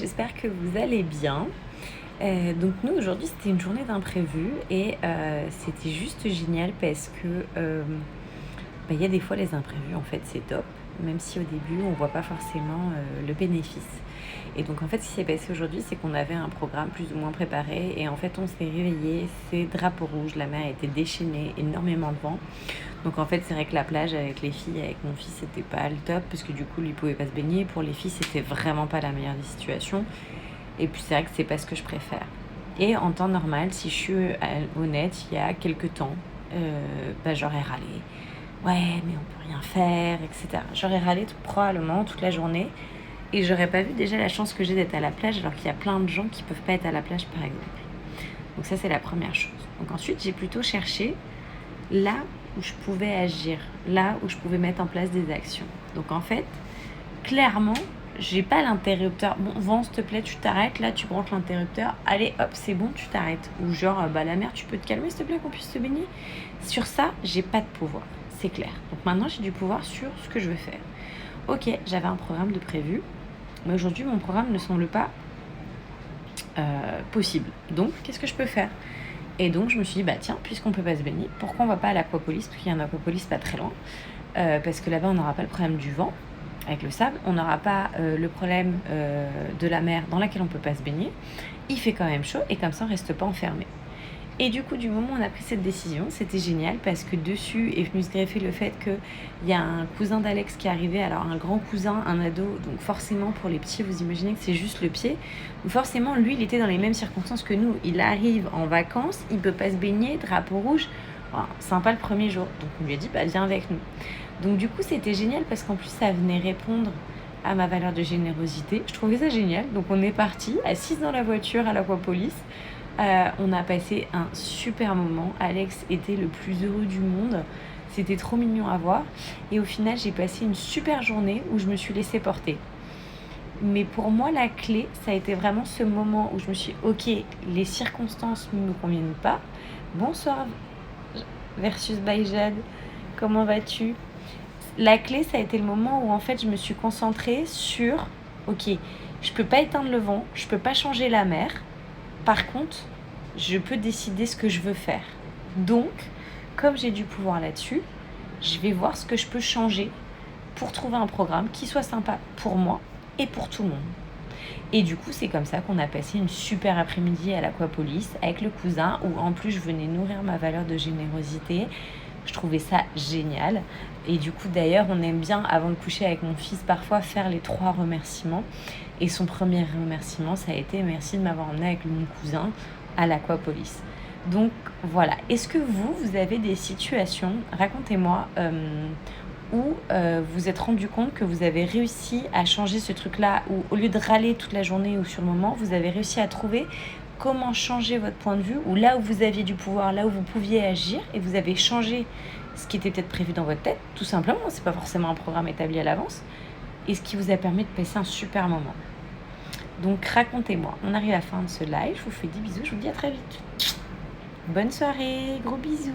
J'espère que vous allez bien. Donc nous aujourd'hui c'était une journée d'imprévu et c'était juste génial parce que, il y a des fois les imprévus en fait c'est top, même si au début on voit pas forcément, le bénéfice. Et donc en fait ce qui s'est passé aujourd'hui, c'est qu'on avait un programme plus ou moins préparé et en fait on s'est réveillé, c'est drapeau rouge, la mer était déchaînée, énormément de vent. Donc en fait c'est vrai que la plage avec les filles, avec mon fils, c'était pas le top parce que du coup lui il pouvait pas se baigner. Pour les filles, c'était vraiment pas la meilleure des situations. Et puis c'est vrai que c'est pas ce que je préfère. Et en temps normal, si je suis honnête, il y a quelques temps, j'aurais râlé. Ouais, mais on peut rien faire, etc. J'aurais râlé probablement toute la journée et j'aurais pas vu déjà la chance que j'ai d'être à la plage alors qu'il y a plein de gens qui peuvent pas être à la plage par exemple. Donc ça c'est la première chose. Donc ensuite j'ai plutôt cherché là où je pouvais agir, là où je pouvais mettre en place des actions. Donc en fait, clairement, j'ai pas l'interrupteur. Bon, vent, s'il te plaît, tu t'arrêtes. Là, tu branches l'interrupteur. Allez, hop, c'est bon, tu t'arrêtes. Ou genre, la mer, tu peux te calmer, s'il te plaît, qu'on puisse se baigner. Sur ça, j'ai pas de pouvoir. C'est clair. Donc maintenant, j'ai du pouvoir sur ce que je veux faire. Ok, j'avais un programme de prévu. Mais aujourd'hui, mon programme ne semble pas possible. Donc, qu'est-ce que je peux faire? Et donc, je me suis dit, tiens, puisqu'on peut pas se baigner, pourquoi on va pas à l'aquapolis? Parce qu'il y a un aquapolis pas très loin. Parce que là-bas, on n'aura pas le problème du vent avec le sable, on n'aura pas le problème de la mer dans laquelle on ne peut pas se baigner. Il fait quand même chaud et comme ça on ne reste pas enfermé. Et du coup, du moment où on a pris cette décision, c'était génial parce que dessus est venu se greffer le fait qu'il y a un cousin d'Alex qui est arrivé, alors un grand cousin, un ado, donc forcément pour les petits, vous imaginez que c'est juste le pied. Donc forcément, lui, il était dans les mêmes circonstances que nous. Il arrive en vacances, il ne peut pas se baigner, drapeau rouge. Bon, sympa le premier jour. Donc on lui a dit, viens avec nous. Donc du coup, c'était génial parce qu'en plus, ça venait répondre à ma valeur de générosité. Je trouvais ça génial. Donc on est parti, assis dans la voiture à l'Aquapolis. On a passé un super moment. Alex était le plus heureux du monde. C'était trop mignon à voir. Et au final, j'ai passé une super journée où je me suis laissée porter. Mais pour moi, la clé, ça a été vraiment ce moment où je me suis dit, ok, les circonstances ne me conviennent pas. Bonsoir versus Baïjad, comment vas-tu? La clé, ça a été le moment où en fait je me suis concentrée sur, ok, je peux pas éteindre le vent, je peux pas changer la mer, par contre, je peux décider ce que je veux faire. Donc, comme j'ai du pouvoir là-dessus, je vais voir ce que je peux changer pour trouver un programme qui soit sympa pour moi et pour tout le monde. Et du coup, c'est comme ça qu'on a passé une super après-midi à l'Aquapolis avec le cousin où en plus je venais nourrir ma valeur de générosité. Je trouvais ça génial. Et du coup, d'ailleurs, on aime bien, avant de coucher avec mon fils, parfois faire les 3 remerciements. Et son premier remerciement, ça a été merci de m'avoir emmené avec mon cousin à l'Aquapolis. Donc voilà. Est-ce que vous avez des situations, racontez-moi, où vous êtes rendu compte que vous avez réussi à changer ce truc-là, ou au lieu de râler toute la journée ou sur le moment, vous avez réussi à trouver comment changer votre point de vue, ou là où vous aviez du pouvoir, là où vous pouviez agir, et vous avez changé ce qui était peut-être prévu dans votre tête, tout simplement, c'est pas forcément un programme établi à l'avance, et ce qui vous a permis de passer un super moment. Donc racontez-moi, on arrive à la fin de ce live, je vous fais des bisous, je vous dis à très vite. Bonne soirée, gros bisous.